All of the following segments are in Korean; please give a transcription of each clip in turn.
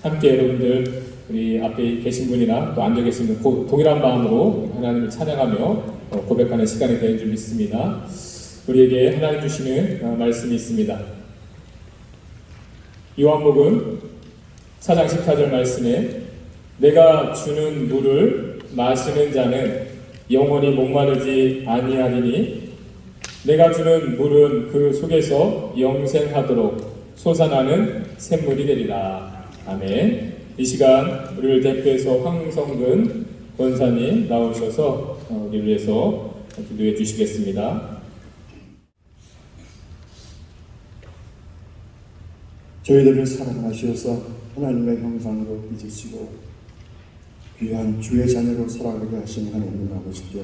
함께 여러분들 우리 앞에 계신 분이나 또 앉아 계신 분 동일한 마음으로 하나님을 찬양하며 고백하는 시간이 될 줄 믿습니다. 우리에게 하나님 주시는 말씀이 있습니다. 요한복음 4장 14절 말씀에 내가 주는 물을 마시는 자는 영원히 목마르지 아니하리니 내가 주는 물은 그 속에서 영생하도록 솟아나는 샘물이 되리라. 아멘. 이 시간 우리를 대표해서 황성근 권사님 나오셔서 우리를 위해서 기도해 주시겠습니다. 저희들을 사랑하셔서 하나님의 형상으로 빚으시고 귀한 주의 자녀로 살아가게 하신 하나님 아버지께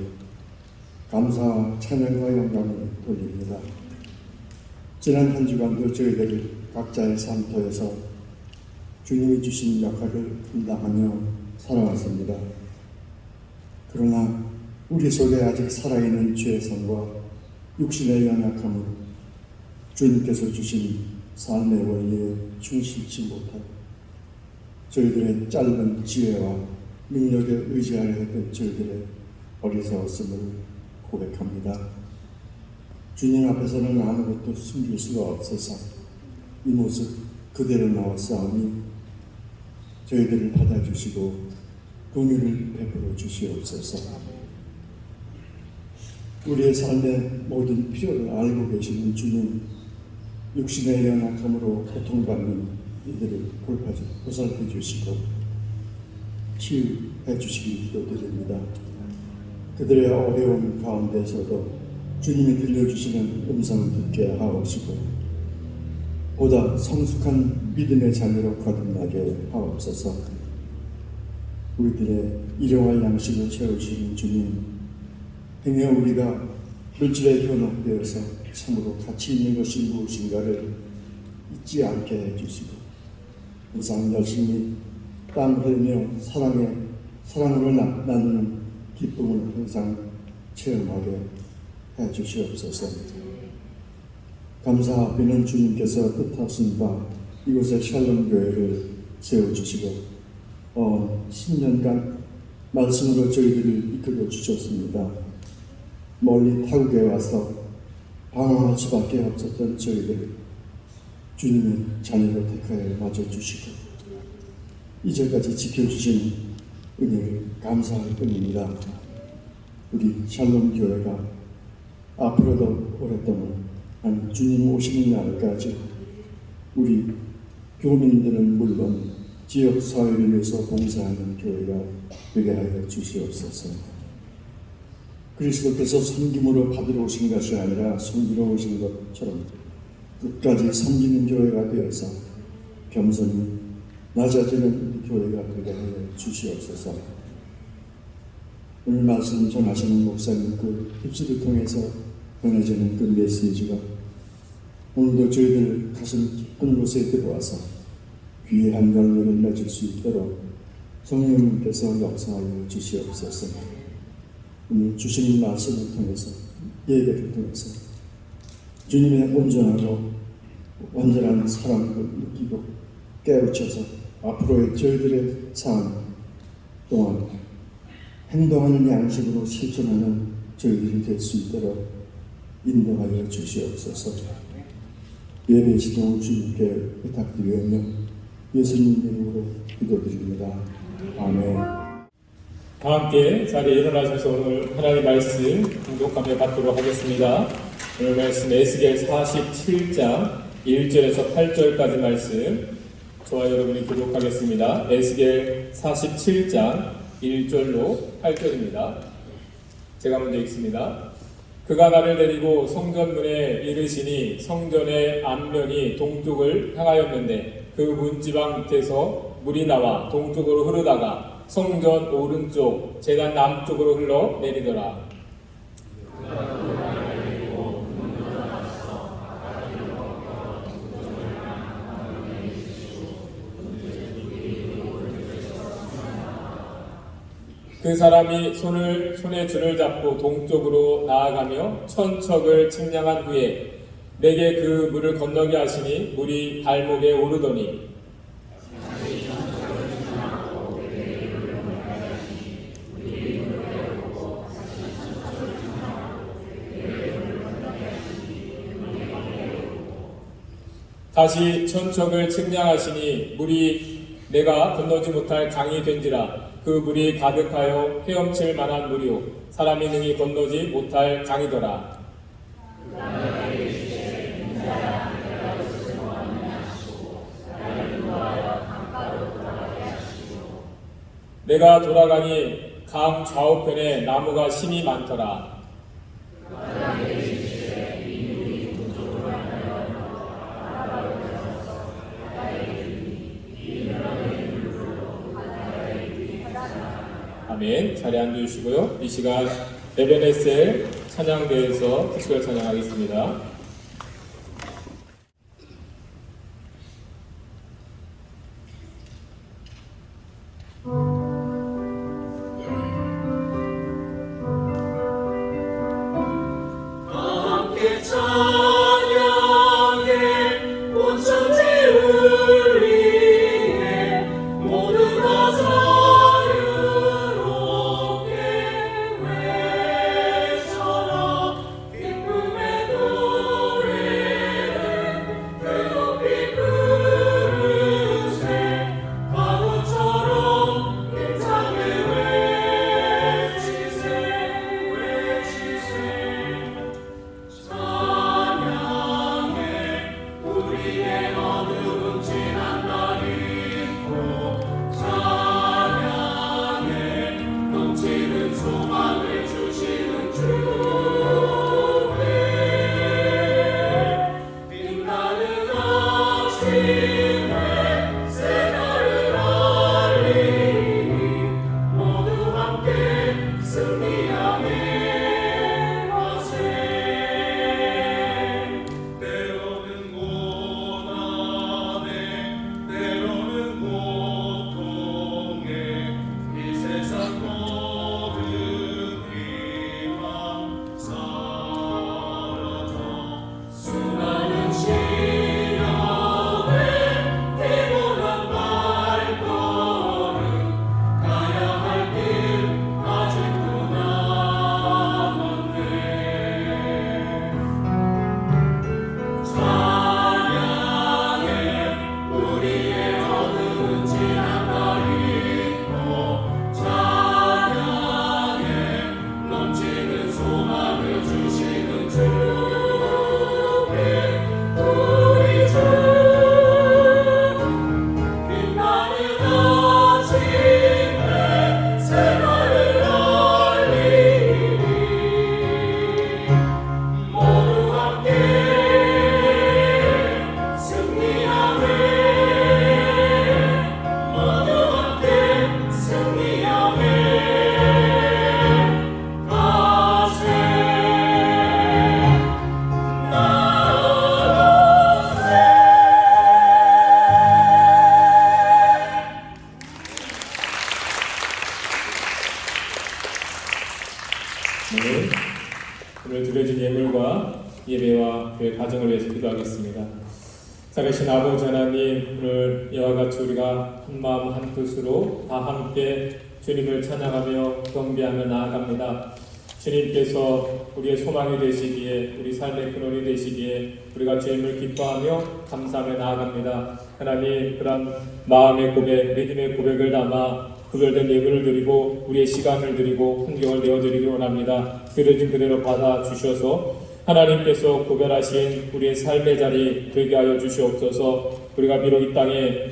감사와 찬양과 영광을 돌립니다. 지난 한 주간도 저희들 각자의 삶터에서 주님이 주신 역할을 감당하며 살아왔습니다. 그러나 우리 속에 아직 살아있는 죄성과 육신의 연약함으로 주님께서 주신 삶의 원리에 충실치 못한 저희들의 짧은 지혜와 능력에 의지하려 했던 저희들의 어리석었음을 고백합니다. 주님 앞에서는 아무것도 숨길 수가 없어서 이 모습 그대로 나왔사오니 저희들을 받아주시고 긍휼을 베풀어 주시옵소서. 우리의 삶의 모든 필요를 알고 계시는 주님, 육신의 연약함으로 고통받는 이들을 보살펴 주시고 치유해 주시기 기도드립니다. 그들의 어려움 가운데서도 주님이 들려주시는 음성을 듣게 하옵시고 보다 성숙한 믿음의 자녀로 거듭나게 하옵소서. 우리들의 일용할 양식을 채우시는 주님, 행여 우리가 물질에 현혹되어서 참으로 가치 있는 것이 무엇인가를 잊지 않게 해주시고 항상 열심히 땀 흘리며 사랑으로 나누는 기쁨을 항상 체험하게 해주시옵소서. 감사하기는 주님께서 뜻하신 바 이곳에 샬롬 교회를 세워주시고 10년간 말씀으로 저희들을 이끌어 주셨습니다. 멀리 타국에 와서 방황할 수밖에 없었던 저희들 주님의 자녀로 택하여 맞아주시고 이제까지 지켜주신 은혜를 감사할 뿐입니다. 우리 샬롬 교회가 앞으로도 오랫동안 주님 오시는 날까지 우리 교민들은 물론 지역 사회를 위해서 봉사하는 교회가 되게 하여 주시옵소서. 그리스도께서 섬김으로 받으러 오신 것이 아니라 섬기러 오신 것처럼 끝까지 섬기는 교회가 되어서 겸손히 낮아지는 교회가 되게 하여 주시옵소서. 오늘 말씀 전하시는 목사님 그 입술을 통해서 전해지는 그 메시지가 오늘도 저희들 가슴 깊은 곳에 들어와서 귀한 열매를 맺을 수 있도록 성령님께서 역사하여 주시옵소서. 오늘 주시는 말씀을 통해서 예배를 통해서 주님의 온전하고 완전한 사랑을 느끼고 깨우쳐서 앞으로의 저희들의 삶 동안 행동하는 양식으로 실천하는 저희들이 될 수 있도록 인도하여 주시옵소서. 예배 지도를 주님께 부탁드리며 예수님 이름으로 기도드립니다. 아멘. 다 함께 자리에 일어나셔서 오늘 하나님의 말씀 공독하며 받도록 하겠습니다. 오늘 말씀 에스겔 47장 1절에서 8절까지 말씀 저와 여러분이 교독하겠습니다. 에스겔 47장 1절로 8절입니다. 제가 먼저 읽습니다. 그가 나를 데리고 성전문에 이르시니 성전의 앞면이 동쪽을 향하였는데 그 문지방 밑에서 물이 나와 동쪽으로 흐르다가 성전 오른쪽 제단 남쪽으로 흘러 내리더라. 그 사람이 손에 줄을 잡고 동쪽으로 나아가며 천척을 측량한 후에 내게 그 물을 건너게 하시니 물이 발목에 오르더니 다시 천척을 측량하시니 물이 내가 건너지 못할 강이 된지라 그 물이 가득하여 헤엄칠 만한 물이요 사람이 능히 건너지 못할 강이더라. 내가 돌아가니 강 좌우편에 나무가 심이 많더라. 아멘. 자리에 앉으시고요. 이 시간 에베네셀 찬양대에서 특별 찬양하겠습니다. 함께 찬양해 온 천지 울리네 모두 다 자유롭게 외쳐라 기쁨의 노래 네. 오늘 드려진 예물과 예배와 교회 가정을 위해서 기도하겠습니다. 살아계신 아버지 하나님, 오늘 이와 같이 우리가 한마음 한뜻으로 다 함께 주님을 찬양하며 경배하며 나아갑니다. 주님께서 우리의 소망이 되시기에, 우리 삶의 근원이 되시기에 우리가 주님을 기뻐하며 감사하며 나아갑니다. 하나님, 그런 마음의 고백, 믿음의 고백을 담아 구별된 예물을 드리고 우리의 시간을 드리고 환경을 내어드리기 원합니다. 드려진 그대로 받아주셔서 하나님께서 구별하신 우리의 삶의 자리 되게 하여 주시옵소서. 우리가 비록 이 땅에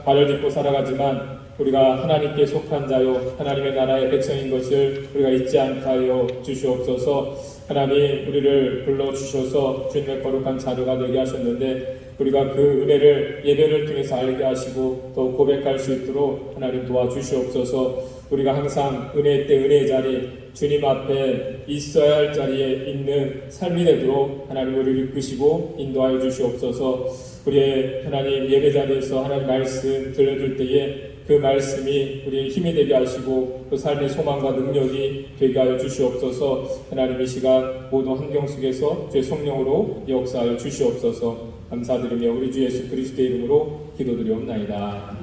발을 딛고 살아가지만 우리가 하나님께 속한 자요 하나님의 나라의 백성인 것을 우리가 잊지 않게 하여 주시옵소서. 하나님, 우리를 불러주셔서 주님의 거룩한 자녀가 되게 하셨는데 우리가 그 은혜를 예배를 통해서 알게 하시고 또 고백할 수 있도록 하나님 도와주시옵소서. 우리가 항상 은혜 때 은혜의 자리, 주님 앞에 있어야 할 자리에 있는 삶이 되도록 하나님 우리를 이끄시고 인도하여 주시옵소서. 우리의 하나님 예배 자리에서 하나님 말씀 들려줄 때에 그 말씀이 우리의 힘이 되게 하시고 그 삶의 소망과 능력이 되게 하여 주시옵소서. 하나님 이 시간 모든 환경 속에서 주의 성령으로 역사하여 주시옵소서. 감사드리며 우리 주 예수 그리스도의 이름으로 기도드리옵나이다.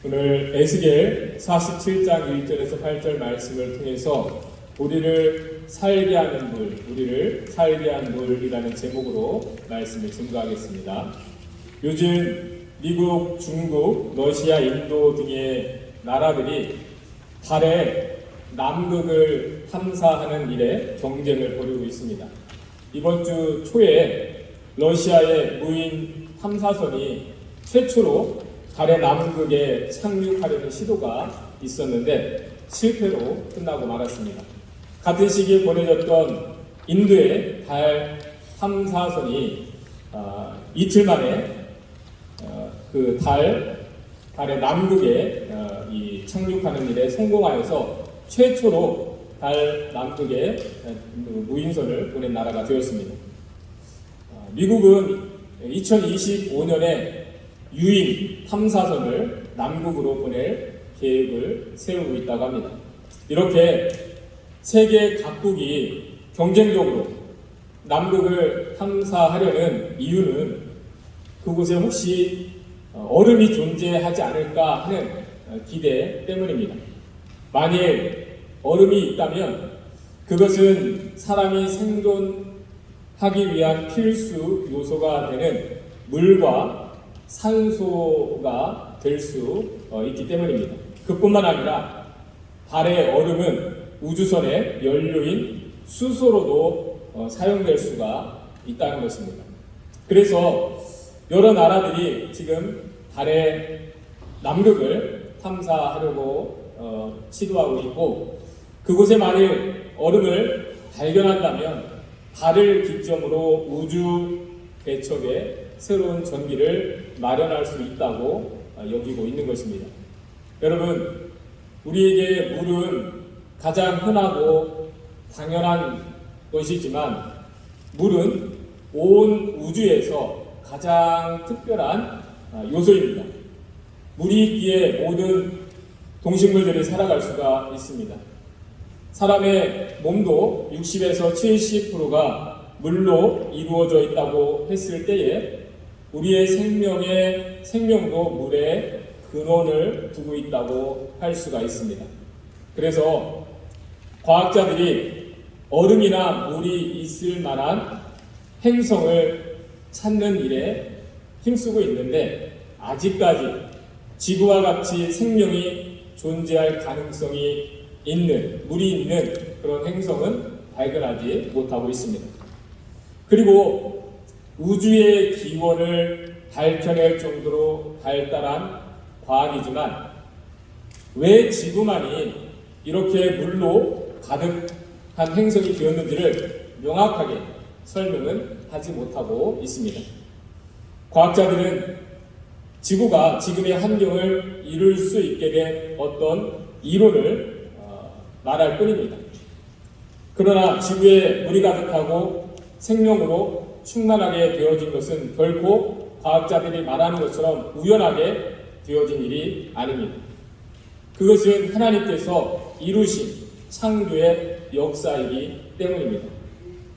오늘 에스겔 47장 1절에서 8절 말씀을 통해서 우리를 살게 하는 물, 우리를 살게 하는 물이라는 제목으로 말씀을 증거하겠습니다. 요즘 미국, 중국, 러시아, 인도 등의 나라들이 달의 남극을 탐사하는 일에 경쟁을 벌이고 있습니다. 이번 주 초에 러시아의 무인 탐사선이 최초로 달의 남극에 착륙하려는 시도가 있었는데 실패로 끝나고 말았습니다. 같은 시기에 보내졌던 인도의 달 탐사선이 이틀 만에 그 달의 남극에 착륙하는 일에 성공하여서 최초로 달 남극에 무인선을 보낸 나라가 되었습니다. 미국은 2025년에 유인 탐사선을 남극으로 보낼 계획을 세우고 있다고 합니다. 이렇게 세계 각국이 경쟁적으로 남극을 탐사하려는 이유는 그곳에 혹시 얼음이 존재하지 않을까 하는 기대 때문입니다. 만일 얼음이 있다면 그것은 사람이 생존하기 위한 필수 요소가 되는 물과 산소가 될 수 있기 때문입니다. 그뿐만 아니라 달의 얼음은 우주선의 연료인 수소로도 사용될 수가 있다는 것입니다. 그래서 여러 나라들이 지금 달의 남극을 탐사하려고 시도하고 있고 그곳에 만일 얼음을 발견한다면 달을 기점으로 우주 개척에 새로운 전기를 마련할 수 있다고 여기고 있는 것입니다. 여러분, 우리에게 물은 가장 흔하고 당연한 것이지만 물은 온 우주에서 가장 특별한 요소입니다. 물이 있기에 모든 동식물들이 살아갈 수가 있습니다. 사람의 몸도 60에서 70%가 물로 이루어져 있다고 했을 때에 우리의 생명도 물에 근원을 두고 있다고 할 수가 있습니다. 그래서 과학자들이 얼음이나 물이 있을 만한 행성을 찾는 일에 힘쓰고 있는데 아직까지 지구와 같이 생명이 존재할 가능성이 있는, 물이 있는 그런 행성은 발견하지 못하고 있습니다. 그리고 우주의 기원을 밝혀낼 정도로 발달한 과학이지만 왜 지구만이 이렇게 물로 가득한 행성이 되었는지를 명확하게 설명은 하지 못하고 있습니다. 과학자들은 지구가 지금의 환경을 이룰 수 있게 된 어떤 이론을 말할 뿐입니다. 그러나 지구에 물이 가득하고 생명으로 충만하게 되어진 것은 결코 과학자들이 말하는 것처럼 우연하게 되어진 일이 아닙니다. 그것은 하나님께서 이루신 창조의 역사이기 때문입니다.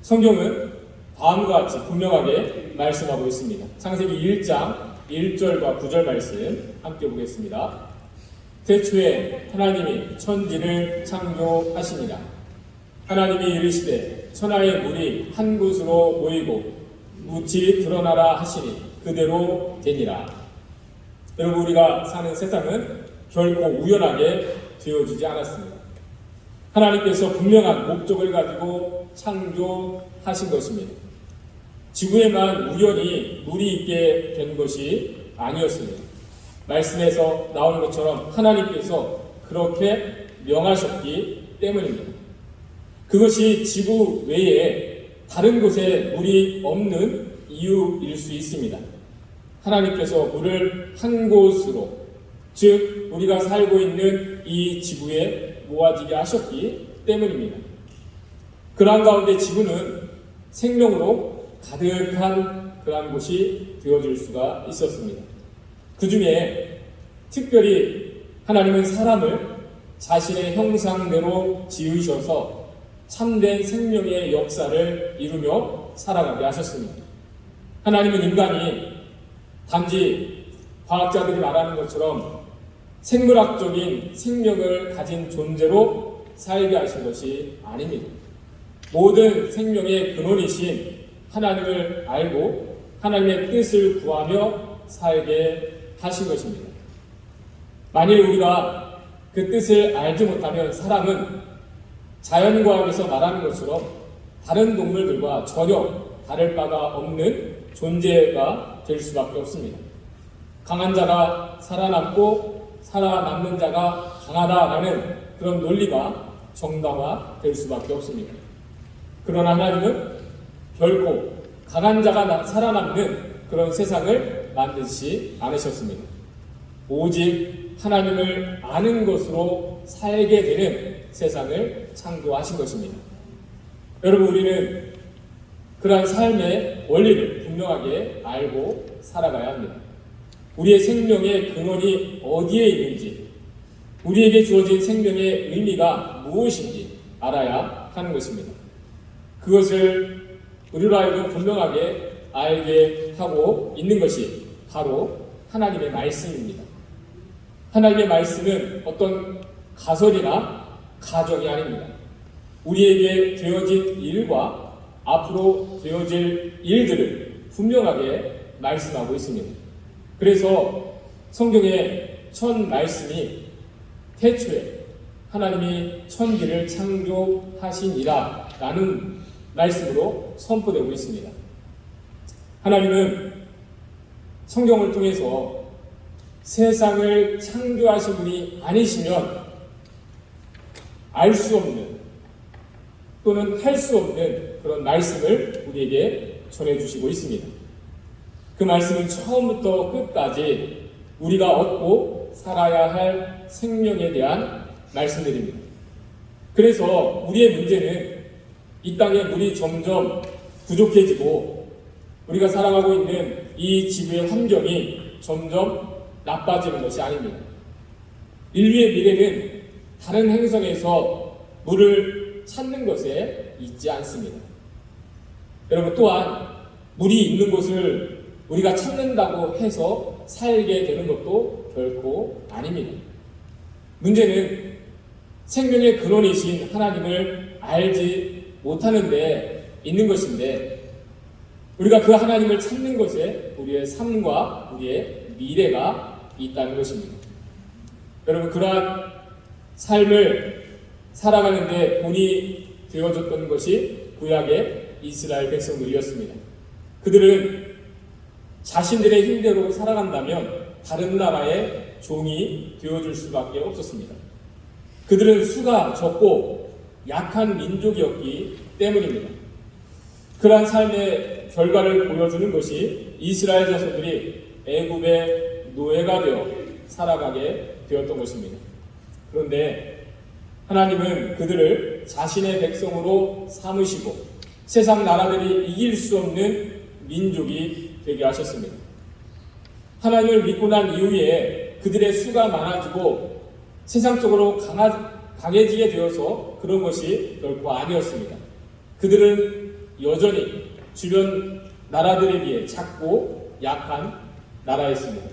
성경은 다음과 같이 분명하게 말씀하고 있습니다. 창세기 1장 1절과 9절 말씀 함께 보겠습니다. 태초에 하나님이 천지를 창조하시니라. 하나님이 이르시되 천하의 물이 한 곳으로 모이고 묻이 드러나라 하시니 그대로 되니라. 여러분, 우리가 사는 세상은 결코 우연하게 되어지지 않았습니다. 하나님께서 분명한 목적을 가지고 창조하신 것입니다. 지구에만 우연히 물이 있게 된 것이 아니었습니다. 말씀에서 나오는 것처럼 하나님께서 그렇게 명하셨기 때문입니다. 그것이 지구 외에 다른 곳에 물이 없는 이유일 수 있습니다. 하나님께서 물을 한 곳으로, 즉 우리가 살고 있는 이 지구에 모아지게 하셨기 때문입니다. 그러한 가운데 지구는 생명으로 가득한 그러한 곳이 되어질 수가 있었습니다. 그 중에 특별히 하나님은 사람을 자신의 형상대로 지으셔서 참된 생명의 역사를 이루며 살아가게 하셨습니다. 하나님은 인간이 단지 과학자들이 말하는 것처럼 생물학적인 생명을 가진 존재로 살게 하신 것이 아닙니다. 모든 생명의 근원이신 하나님을 알고 하나님의 뜻을 구하며 살게 하신 것입니다. 만일 우리가 그 뜻을 알지 못하면 사람은 자연과학에서 말하는 것처럼 다른 동물들과 전혀 다를 바가 없는 존재가 될 수밖에 없습니다. 강한 자가 살아남고 살아남는 자가 강하다라는 그런 논리가 정당화될 수밖에 없습니다. 그러나 하나님은 결코 강한 자가 살아남는 그런 세상을 만드시지 않으셨습니다. 오직 하나님을 아는 것으로 살게 되는 세상을 창조하신 것입니다. 여러분, 우리는 그러한 삶의 원리를 분명하게 알고 살아가야 합니다. 우리의 생명의 근원이 어디에 있는지, 우리에게 주어진 생명의 의미가 무엇인지 알아야 하는 것입니다. 그것을 우리로 하여금 분명하게 알게 하고 있는 것이 바로 하나님의 말씀입니다. 하나님의 말씀은 어떤 가설이나 가정이 아닙니다. 우리에게 되어진 일과 앞으로 되어질 일들을 분명하게 말씀하고 있습니다. 그래서 성경의 첫 말씀이 태초에 하나님이 천지를 창조하시니라 라는 말씀으로 선포되고 있습니다. 하나님은 성경을 통해서 세상을 창조하신 분이 아니시면 알 수 없는 또는 할 수 없는 그런 말씀을 우리에게 전해주시고 있습니다. 그 말씀은 처음부터 끝까지 우리가 얻고 살아야 할 생명에 대한 말씀들입니다. 그래서 우리의 문제는 이 땅에 물이 점점 부족해지고 우리가 살아가고 있는 이 지구의 환경이 점점 나빠지는 것이 아닙니다. 인류의 미래는 다른 행성에서 물을 찾는 것에 있지 않습니다. 여러분, 또한 물이 있는 곳을 우리가 찾는다고 해서 살게 되는 것도 결코 아닙니다. 문제는 생명의 근원이신 하나님을 알지 못하는 데 있는 것인데, 우리가 그 하나님을 찾는 것에 우리의 삶과 우리의 미래가 있다는 것입니다. 여러분, 그러한 삶을 살아가는데 본이 되어졌던 것이 구약의 이스라엘 백성들이었습니다. 그들은 자신들의 힘대로 살아간다면 다른 나라의 종이 되어줄 수밖에 없었습니다. 그들은 수가 적고 약한 민족이었기 때문입니다. 그러한 삶의 결과를 보여주는 것이 이스라엘 자손들이 애굽의 노예가 되어 살아가게 되었던 것입니다. 그런데 하나님은 그들을 자신의 백성으로 삼으시고 세상 나라들이 이길 수 없는 민족이 되게 하셨습니다. 하나님을 믿고 난 이후에 그들의 수가 많아지고 세상적으로 강해지게 되어서 그런 것이 결코 아니었습니다. 그들은 여전히 주변 나라들에 비해 작고 약한 나라였습니다.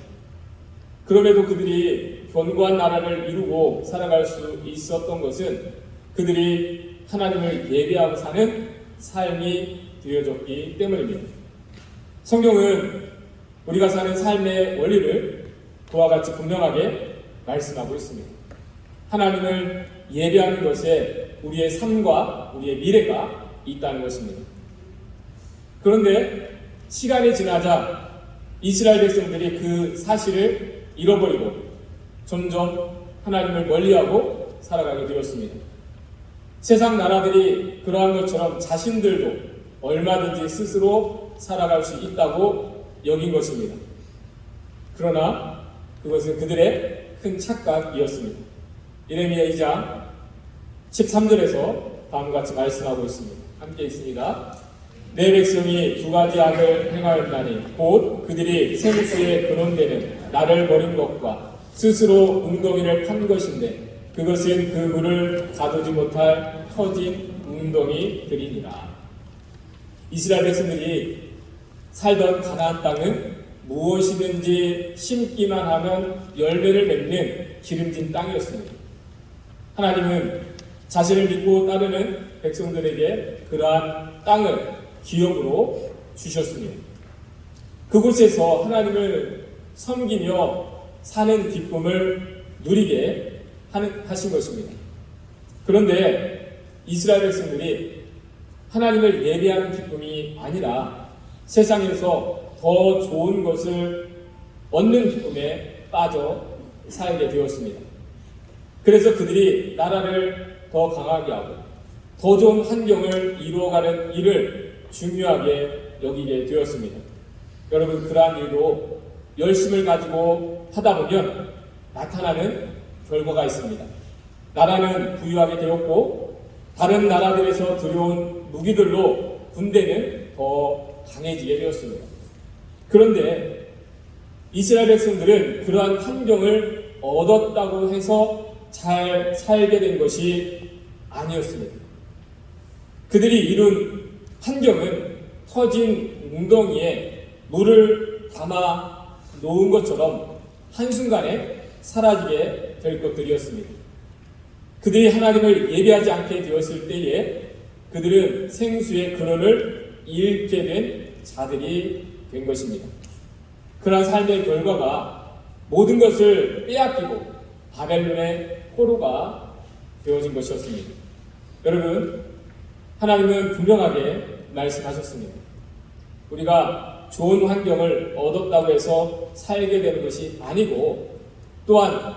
그럼에도 그들이 견고한 나라를 이루고 살아갈 수 있었던 것은 그들이 하나님을 예배하고 사는 삶이 되어졌기 때문입니다. 성경은 우리가 사는 삶의 원리를 그와 같이 분명하게 말씀하고 있습니다. 하나님을 예배하는 것에 우리의 삶과 우리의 미래가 있다는 것입니다. 그런데 시간이 지나자 이스라엘 백성들이 그 사실을 잃어버리고 점점 하나님을 멀리하고 살아가게 되었습니다. 세상 나라들이 그러한 것처럼 자신들도 얼마든지 스스로 살아갈 수 있다고 여긴 것입니다. 그러나 그것은 그들의 큰 착각이었습니다. 예레미야 2장 13절에서 다음과 같이 말씀하고 있습니다. 함께 있습니다. 내 백성이 두 가지 악을 행하였나니 곧 그들이 생수에 근원되는 나를 버린 것과 스스로 웅덩이를 판 것인데 그것은 그 물을 가두지 못할 터진 웅덩이들이니라. 이스라엘 백성들이 살던 가나안 땅은 무엇이든지 심기만 하면 열매를 맺는 기름진 땅이었습니다. 하나님은 자신을 믿고 따르는 백성들에게 그러한 땅을 기업으로 주셨습니다. 그곳에서 하나님을 섬기며 사는 기쁨을 누리게 하신 것입니다. 그런데 이스라엘 백성들이 하나님을 예배하는 기쁨이 아니라 세상에서 더 좋은 것을 얻는 기쁨에 빠져 살게 되었습니다. 그래서 그들이 나라를 더 강하게 하고 더 좋은 환경을 이루어가는 일을 중요하게 여기게 되었습니다. 여러분, 그러한 일도 열심을 가지고 하다 보면 나타나는 결과가 있습니다. 나라는 부유하게 되었고 다른 나라들에서 들여온 무기들로 군대는 더 강해지게 되었습니다. 그런데 이스라엘 백성들은 그러한 환경을 얻었다고 해서 잘 살게 된 것이 아니었습니다. 그들이 이룬 환경은 터진 웅덩이에 물을 담아 놓은 것처럼 한순간에 사라지게 될 것들이었습니다. 그들이 하나님을 예배하지 않게 되었을 때에 그들은 생수의 근원을 잃게 된 자들이 된 것입니다. 그러한 삶의 결과가 모든 것을 빼앗기고 바벨론의 포로가 되어진 것이었습니다. 여러분, 하나님은 분명하게 말씀하셨습니다. 우리가 좋은 환경을 얻었다고 해서 살게 되는 것이 아니고 또한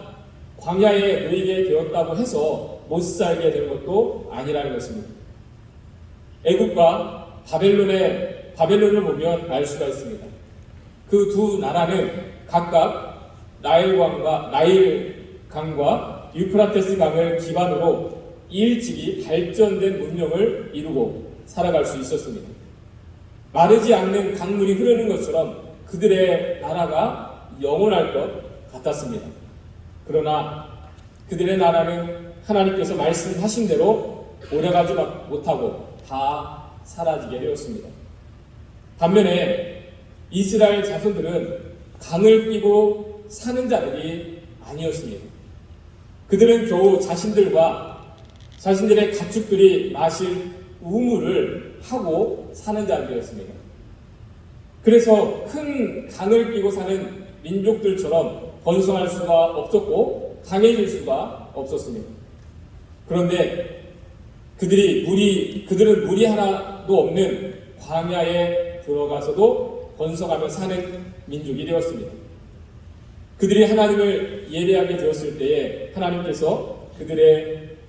광야에 놓이게 되었다고 해서 못 살게 되는 것도 아니라는 것입니다. 애국과 바벨론을 보면 알 수가 있습니다. 그 두 나라는 각각 나일강과 유프라테스 강을 기반으로 일찍이 발전된 문명을 이루고 살아갈 수 있었습니다. 마르지 않는 강물이 흐르는 것처럼 그들의 나라가 영원할 것 같았습니다. 그러나 그들의 나라는 하나님께서 말씀하신 대로 오래가지 못하고 다 사라지게 되었습니다. 반면에 이스라엘 자손들은 강을 끼고 사는 자들이 아니었습니다. 그들은 겨우 자신들의 가축들이 마실 우물을 하고 사는 자들이었습니다. 그래서 큰 강을 끼고 사는 민족들처럼 번성할 수가 없었고 강해질 수가 없었습니다. 그런데 그들은 물이 하나도 없는 광야에 들어가서도 번성하며 사는 민족이 되었습니다. 그들이 하나님을 예배하게 되었을 때에 하나님께서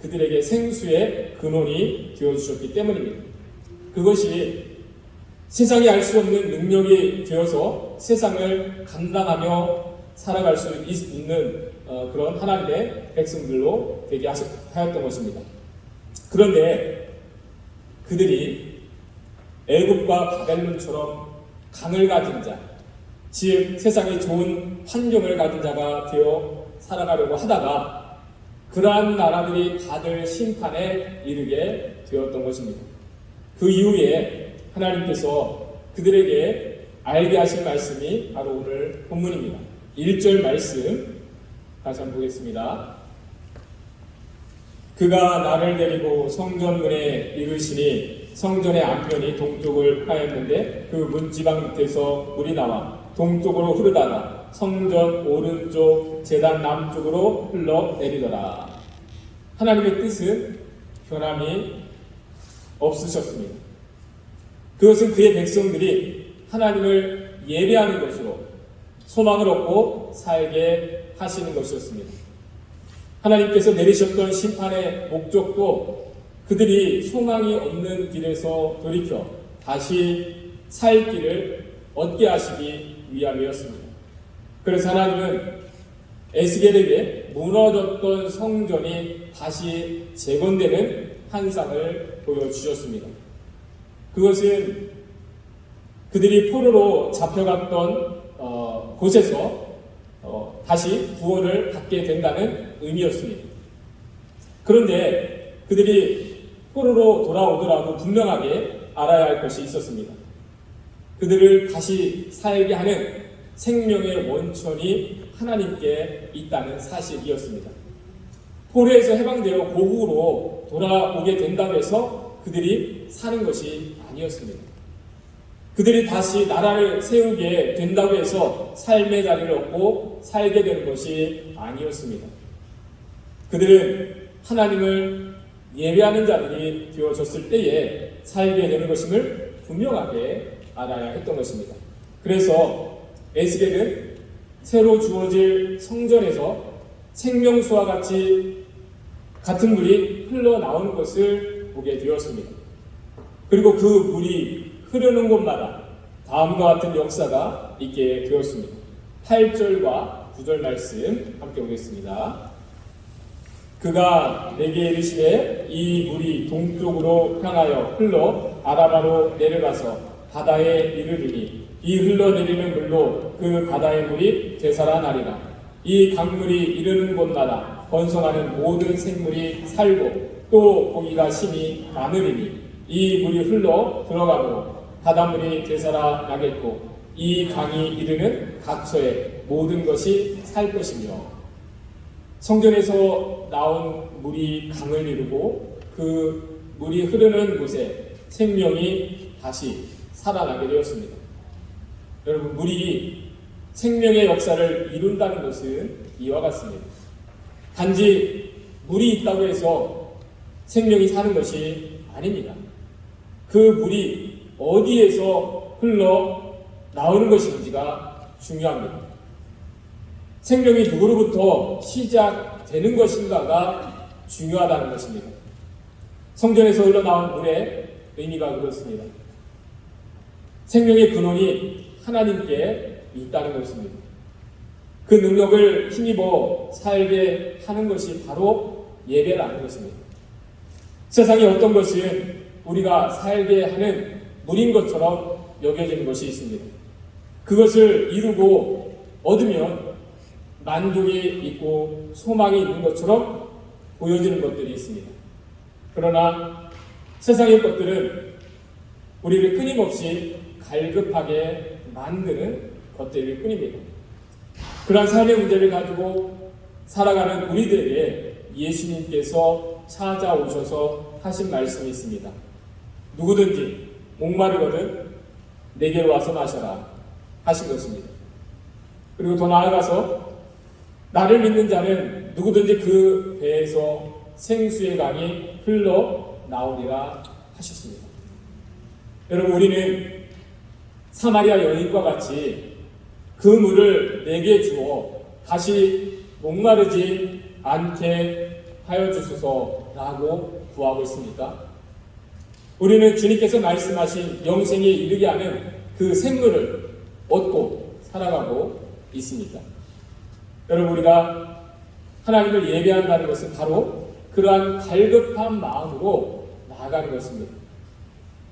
그들에게 생수의 근원이 되어주셨기 때문입니다. 그것이 세상이 알 수 없는 능력이 되어서 세상을 감당하며 살아갈 수 있는 그런 하나님의 백성들로 되게 하였던 것입니다. 그런데 그들이 애굽과 바벨론처럼 강을 가진 자, 즉 세상에 좋은 환경을 가진 자가 되어 살아가려고 하다가 그러한 나라들이 다들 심판에 이르게 되었던 것입니다. 그 이후에 하나님께서 그들에게 알게 하신 말씀이 바로 오늘 본문입니다. 1절 말씀 다시 한번 보겠습니다. 그가 나를 데리고 성전문에 이르시니 성전의 앞면이 동쪽을 하였는데 그 문지방 밑에서 물이 나와 동쪽으로 흐르다가 성전 오른쪽 제단 남쪽으로 흘러내리더라. 하나님의 뜻은 변함이 없으셨습니다. 그것은 그의 백성들이 하나님을 예배하는 것으로 소망을 얻고 살게 하시는 것이었습니다. 하나님께서 내리셨던 심판의 목적도 그들이 소망이 없는 길에서 돌이켜 다시 살 길을 얻게 하시기 위함이었습니다. 그래서 하나님은 에스겔에게 무너졌던 성전이 다시 재건되는 환상을 보여주셨습니다. 그것은 그들이 포로로 잡혀갔던 곳에서 다시 구원을 받게 된다는 의미였습니다. 그런데 그들이 포로로 돌아오더라도 분명하게 알아야 할 것이 있었습니다. 그들을 다시 살게 하는 생명의 원천이 하나님께 있다는 사실이었습니다. 포로에서 해방되어 고국으로 돌아오게 된다고 해서 그들이 사는 것이 아니었습니다. 그들이 다시 나라를 세우게 된다고 해서 삶의 자리를 얻고 살게 되는 것이 아니었습니다. 그들은 하나님을 예배하는 자들이 되어졌을 때에 살게 되는 것임을 분명하게 알아야 했던 것입니다. 그래서 에스겔은 새로 주어질 성전에서 생명수와 같은 물이 흘러나오는 것을 보게 되었습니다. 그리고 그 물이 흐르는 곳마다 다음과 같은 역사가 있게 되었습니다. 8절과 9절 말씀 함께 보겠습니다. 그가 내게 이르시되 이 물이 동쪽으로 향하여 흘러 아라바로 내려가서 바다에 이르리니 이 흘러내리는 물로 그 바다의 물이 되살아나리라. 이 강물이 이르는 곳마다 번성하는 모든 생물이 살고 또 고기가 심히 많으리니 이 물이 흘러 들어가므로 바닷물이 되살아나겠고 이 강이 이르는 각처에 모든 것이 살 것이며. 성전에서 나온 물이 강을 이루고 그 물이 흐르는 곳에 생명이 다시 살아나게 되었습니다. 여러분, 물이 생명의 역사를 이룬다는 것은 이와 같습니다. 단지 물이 있다고 해서 생명이 사는 것이 아닙니다. 그 물이 어디에서 흘러 나오는 것인지가 중요합니다. 생명이 누구로부터 시작되는 것인가가 중요하다는 것입니다. 성전에서 흘러나온 물의 의미가 그렇습니다. 생명의 근원이 하나님께 있다는 것입니다. 그 능력을 힘입어 살게 하는 것이 바로 예배라는 것입니다. 세상에 어떤 것은 우리가 살게 하는 물인 것처럼 여겨지는 것이 있습니다. 그것을 이루고 얻으면 만족이 있고 소망이 있는 것처럼 보여지는 것들이 있습니다. 그러나 세상의 것들은 우리를 끊임없이 갈급하게 만드는 것들일 뿐입니다. 그러한 삶의 문제를 가지고 살아가는 우리들에게 예수님께서 찾아오셔서 하신 말씀이 있습니다. 누구든지 목마르거든 내게로 와서 마셔라 하신 것입니다. 그리고 더 나아가서 나를 믿는 자는 누구든지 그 배에서 생수의 강이 흘러 나오리라 하셨습니다. 여러분, 우리는 사마리아 여인과 같이 그 물을 내게 주어 다시 목마르지 않게 하여 주소서라고 구하고 있습니까? 우리는 주님께서 말씀하신 영생에 이르게 하는 그 샘물을 얻고 살아가고 있습니까? 여러분, 우리가 하나님을 예배한다는 것은 바로 그러한 갈급한 마음으로 나아가는 것입니다.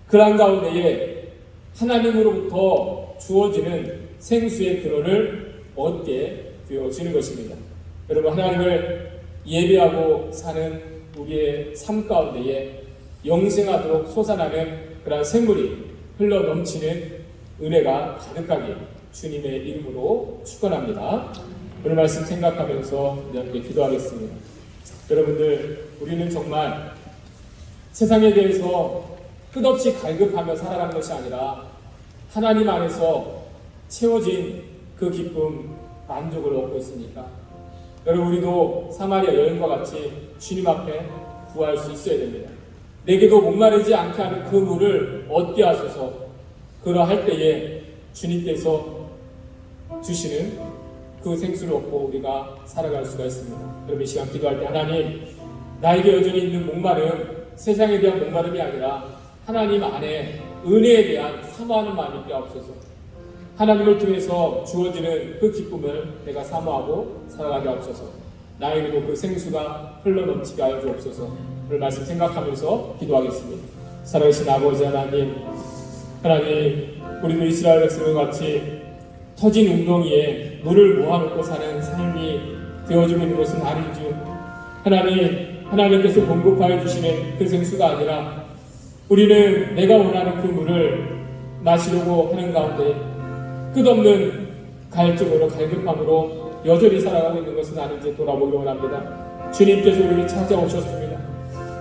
그러한 가운데에 하나님으로부터 주어지는 생수의 근원을 얻게 되어지는 것입니다. 여러분, 하나님을 예배하고 사는 우리의 삶 가운데에 영생하도록 솟아나는 그러한 샘물이 흘러 넘치는 은혜가 가득하게 주님의 이름으로 축원합니다. 오늘 말씀 생각하면서 우리 함께 기도하겠습니다. 여러분들, 우리는 정말 세상에 대해서 끝없이 갈급하며 살아가는 것이 아니라 하나님 안에서 채워진 그 기쁨, 만족을 얻고 있으니까 여러분, 우리도 사마리아 여인과 같이 주님 앞에 구할 수 있어야 됩니다. 내게도 목마르지 않게 하는 그 물을 얻게 하소서. 그러할 때에 주님께서 주시는 그 생수를 얻고 우리가 살아갈 수가 있습니다. 여러분, 이 시간 기도할 때 하나님, 나에게 여전히 있는 목마름, 세상에 대한 목마름이 아니라 하나님 안에 은혜에 대한 사모하는 마음이 있게 하옵소서. 하나님을 통해서 주어지는 그 기쁨을 내가 사모하고 살아가게 하옵소서. 나에게도 그 생수가 흘러넘치게 하여 주옵소서. 오늘 말씀 생각하면서 기도하겠습니다. 살아계신 아버지 하나님, 우리도 이스라엘 백성과 같이 터진 웅덩이에 물을 모아놓고 사는 삶이 되어지고 있는 것은 아닌지, 하나님께서 공급하여 주시는 그 생수가 아니라 우리는 내가 원하는 그 물을 마시려고 하는 가운데 끝없는 갈증으로, 갈급함으로 여전히 살아가고 있는 것은 아닌지 돌아보기 원합니다. 주님께서 우리에게 찾아오셨습니다.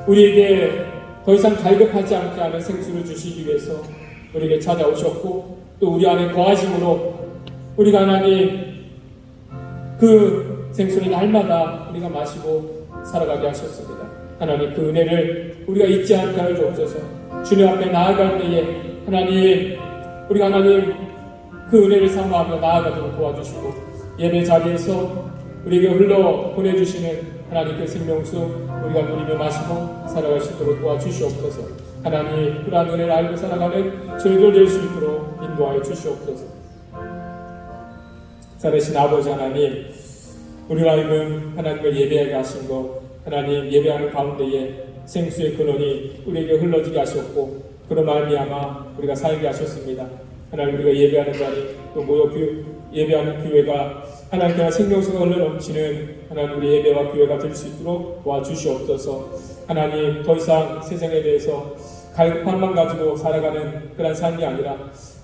우리에게 더 이상 갈급하지 않게 하는 생수를 주시기 위해서 우리에게 찾아오셨고, 또 우리 안에 거하심으로 우리가 하나님 그 생수를 날마다 우리가 마시고 살아가게 하셨습니다. 하나님, 그 은혜를 우리가 잊지 않게 하여 주옵소서. 주님 앞에 나아갈 때에 우리가 그 은혜를 사모하며 나아가도록 도와주시고, 예배 자리에서 우리에게 흘러 보내주시는 하나님 그 생명수 우리가 누리며 마시고 살아갈 수 있도록 도와주시옵소서. 하나님, 그러한 은혜를 알고 살아가는 저희들 될 수 있도록 인도하여 주시옵소서. 살아계신 아버지 하나님, 우리가 하나님을 예배하게 하신 것, 하나님 예배하는 가운데에 생수의 근원이 우리에게 흘러지게 하셨고, 그런 말미암아 우리가 살게 하셨습니다. 하나님, 우리가 예배하는 자리, 또 모여 예배하는 교회가 하나님께서 생명수가 흘러넘치는 하나님 우리 예배와 교회가 될 수 있도록 도와주시옵소서. 하나님, 더 이상 세상에 대해서 갈급함만 가지고 살아가는 그런 삶이 아니라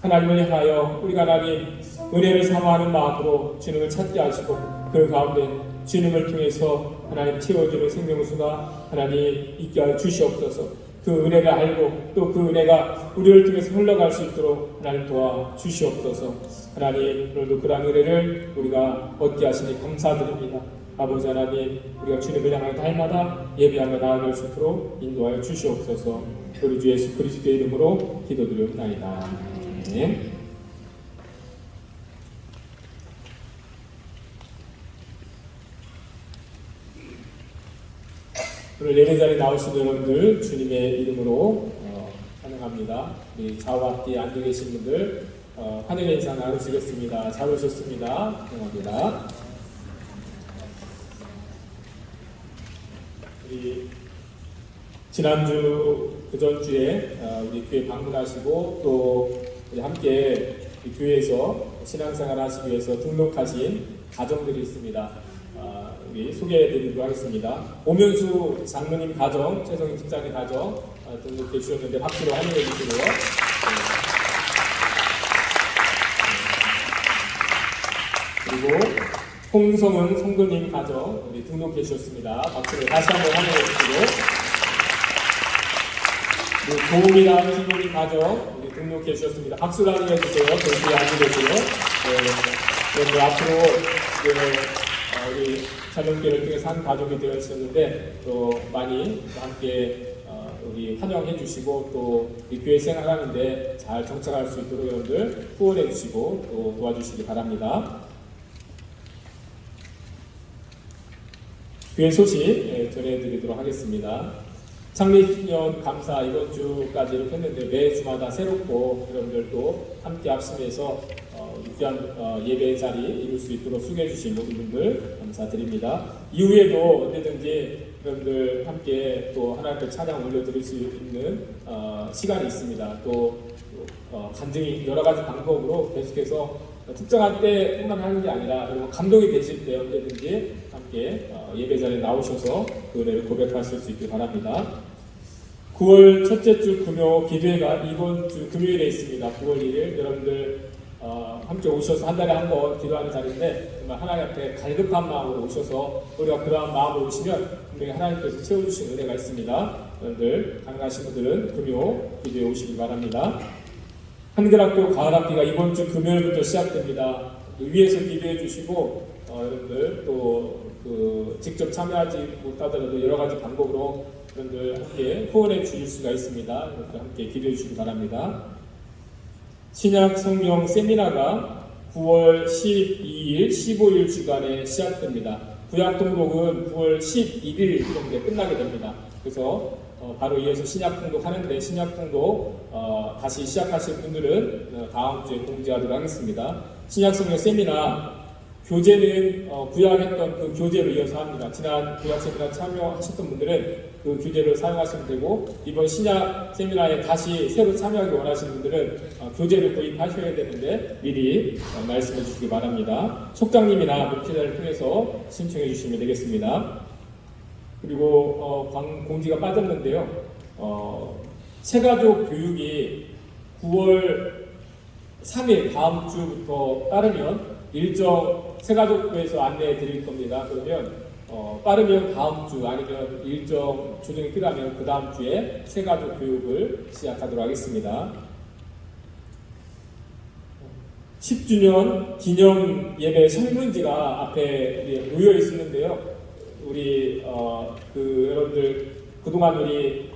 하나님을 향하여 우리가 하나님 은혜를 사모하는 마음으로 주님을 찾게 하시고, 그 가운데 주님을 통해서 하나님 채워주는 생명수가 하나님 있게 하여 주시옵소서. 그 은혜를 알고 또 그 은혜가 우리를 통해서 흘러갈 수 있도록 하나님 도와주시옵소서. 하나님, 오늘도 그러한 은혜를 우리가 얻게 하시니 감사드립니다. 아버지 하나님, 우리가 주님을 향하여 날마다 예배하며 나아갈 수 있도록 인도하여 주시옵소서. 우리 주 예수 그리스도의 이름으로 기도드리옵나이다. 아멘. 오늘 예배 자리에 나오신 여러분들 주님의 이름으로 환영합니다. 우리 좌우 앞뒤에 앉아 계신 분들 환영의 인사 나누시겠습니다. 잘 오셨습니다. 환영합니다. 우리 지난주 그전주에 우리 교회 방문하시고 또 우리 함께 교회에서 신앙생활 하시기 위해서 등록하신 가정들이 있습니다. 우리 소개해드리도록 하겠습니다. 오면수 장로님 가정, 최성희 집사님 가정 등록해 주셨는데 박수로 환영해 주시고요. 그리고 홍성은 성도님 가정 우리 등록해 주셨습니다. 박수로 다시 한번 환영해 주시고, 도움이라는 성도님 가정 우리 등록해 주셨습니다. 박수로 환영해 주세요. 저희 앉아 계시고요. 네, 앞으로 우리 자녀교회를 통해서 한 가족이 되어 있었는데 또 많이 함께 우리 환영해 주시고 또 이 교회 생활하는데 잘 정착할 수 있도록 여러분들 후원해 주시고 또 도와주시기 바랍니다. 교회 소식 전해드리도록 하겠습니다. 창립10년 감사 이번 주까지 이렇게 했는데 매 주마다 새롭고 여러분들도 함께 합심해서 귀한 예배 자리 이룰 수 있도록 수고해 주신 모든 분들 감사드립니다. 이후에도 언제든지 여러분들 함께 또 하나님께 찬양 올려드릴 수 있는 시간이 있습니다. 또 간증이 여러 가지 방법으로 계속해서 특정한 때뿐만 하는 게 아니라 여러분 감동이 되실 때 언제든지 함께 함께 예배 자리에 나오셔서 그 은혜를 고백하실 수 있길 바랍니다. 9월 첫째 주 금요 기도회가 이번 주 금요일에 있습니다. 9월 1일 여러분들 함께 오셔서 한 달에 한 번 기도하는 자리인데 정말 하나님 앞에 갈급한 마음으로 오셔서 우리가 그러한 마음으로 오시면 분명히 하나님께서 채워주신 은혜가 있습니다. 여러분들 가능하신 분들은 금요 기도에 오시기 바랍니다. 한글학교 가을학기가 이번 주 금요일부터 시작됩니다. 위에서 기도해 주시고 여러분들 또 직접 참여하지 못하더라도 여러 가지 방법으로 여러분들 함께 후원해 주실 수가 있습니다. 여러분들 함께 기도해 주시기 바랍니다. 신약 성경 세미나가 9월 12일, 15일 주간에 시작됩니다. 구약 통독은 9월 11일 정도에 끝나게 됩니다. 그래서 바로 이어서 신약 통독 하는데 신약 통독 다시 시작하실 분들은 다음 주에 공지하도록 하겠습니다. 신약 성경 세미나 교재는 구약했던 그 교재로 이어서 합니다. 지난 구약 세미나 참여하셨던 분들은 그 교재를 사용하시면 되고 이번 신약 세미나에 다시 새로 참여하기 원하시는 분들은 교재를 구입하셔야 되는데 미리 말씀해 주시기 바랍니다. 속장님이나 목회자를 통해서 신청해 주시면 되겠습니다. 그리고 공지가 빠졌는데요. 새가족 교육이 9월 3일 다음 주부터 따르면 일정 새가족부에서 안내해 드릴 겁니다. 그러면 빠르면 다음 주 아니면 일정 조정이 필요하면 그 다음 주에 새가족 교육을 시작하도록 하겠습니다. 10주년 기념 예배 설문지가 앞에 놓여 있었는데요. 우리 여러분들 그동안 우리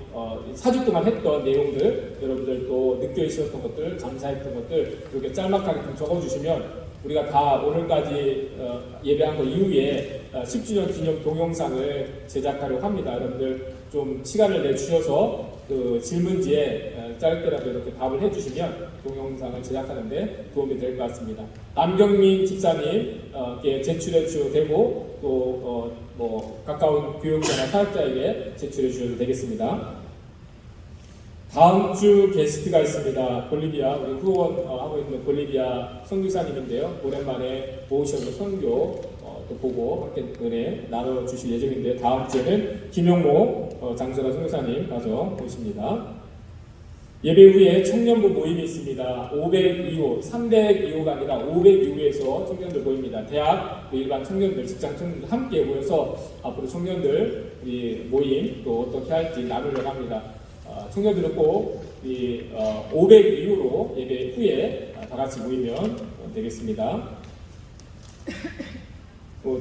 4주 동안 했던 내용들 여러분들 또 느껴 있었던 것들 감사했던 것들 이렇게 짤막하게 좀 적어주시면 우리가 다 오늘까지 예배한 거 이후에 10주년 기념 동영상을 제작하려고 합니다. 여러분들 좀 시간을 내주셔서 그 질문지에 짧게라도 이렇게 답을 해주시면 동영상을 제작하는데 도움이 될 것 같습니다. 남경민 집사님께 제출해 주셔도 되고 또 가까운 교육자나 사역자에게 제출해 주셔도 되겠습니다. 다음 주 게스트가 있습니다. 볼리비아 우리 후원하고 있는 볼리비아 선교사님인데요. 오랜만에 모셔서 선교 또 보고 함께 은혜 나눠주실 예정인데 다음 주에는 김용모 장선아 선교사님 가서 오십니다. 예배 후에 청년부 모임이 있습니다. 502호, 302호가 아니라 502호에서 청년들 모입니다. 대학, 일반 청년들, 직장 청년들 함께 모여서 앞으로 청년들 우리 모임 또 어떻게 할지 나누려고 합니다. 청년들은 꼭 502호로 예배 후에 다 같이 모이면 되겠습니다.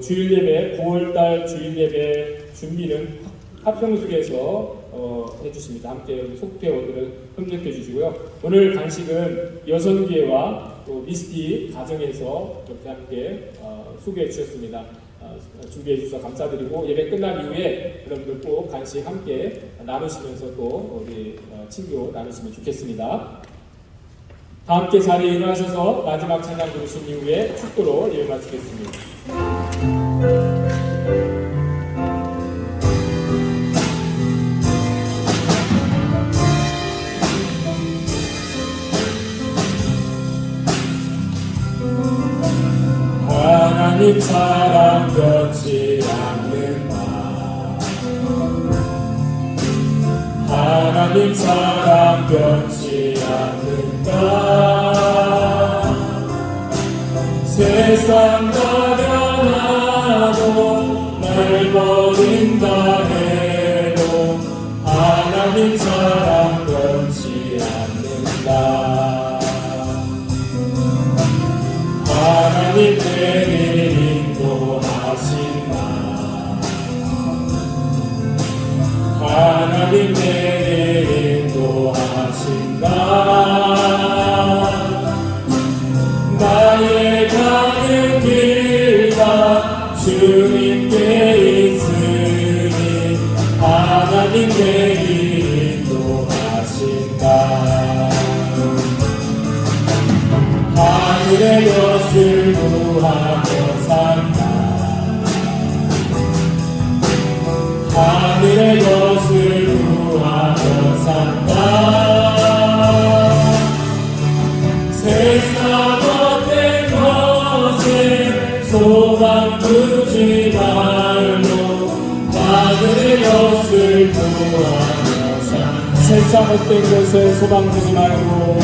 주일 예배, 9월달 주일 예배 준비는 합평숙에서 해주십니다. 함께 속회원들을 협력해 주시고요. 오늘 간식은 여선교회와 또 미스티 가정에서 이렇게 함께 소개해 주셨습니다. 준비해 주셔서 감사드리고 예배 끝난 이후에 여러분들 꼭 간식 함께 나누시면서 또 우리 친교 나누시면 좋겠습니다. 다 함께 자리에 일어나셔서 마지막 찬양 부르신 이후에 축도로 예배 마치겠습니다. 하나님 사랑 변치 않는다. 하나님 사랑 변치 않는다. 세상 가련하고 날 버린다 해도 하나님 사랑 변치 않는다. 하나님 내를 인도하신다. 하나님 내를 인도하신다. 나의 가는 길과 주님께 있으니 하나님 내를 인도하신다. 하늘의 것을 구하며 산다. 하늘의 것을 구하며 산다. 세상 어떤 것에 소망 두지 마. 구하며 세상 헛된 것에 소망 두지 말고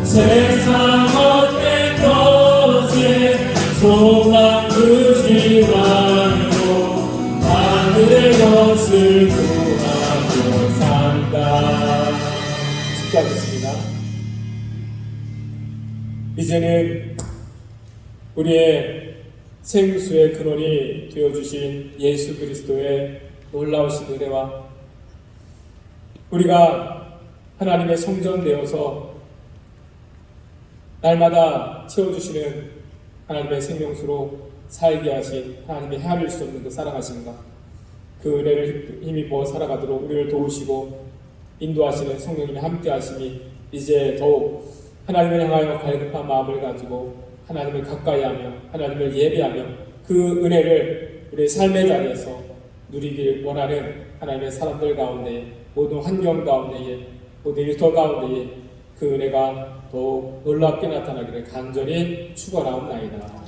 세상 헛된 것에 소망 두지 말고 하늘의 것을 구하며 산다. 축하하겠습니다. 이제는 우리의 생수의 근원이 되어주신 예수 그리스도의 놀라우신 은혜와 우리가 하나님의 성전 되어서 날마다 채워주시는 하나님의 생명수로 살게 하신 하나님의 헤아릴 수 없는 그 사랑하심과 그 은혜를 힘입어 살아가도록 우리를 도우시고 인도하시는 성령님의 함께 하심이 이제 더욱 하나님을 향하여 갈급한 마음을 가지고 하나님을 가까이 하며 하나님을 예배하며 그 은혜를 우리의 삶의 자리에서 누리길 원하는 하나님의 사람들 가운데 모든 환경 가운데에 모든 일터 가운데에 그 은혜가 더욱 놀랍게 나타나기를 간절히 축원하옵나이다.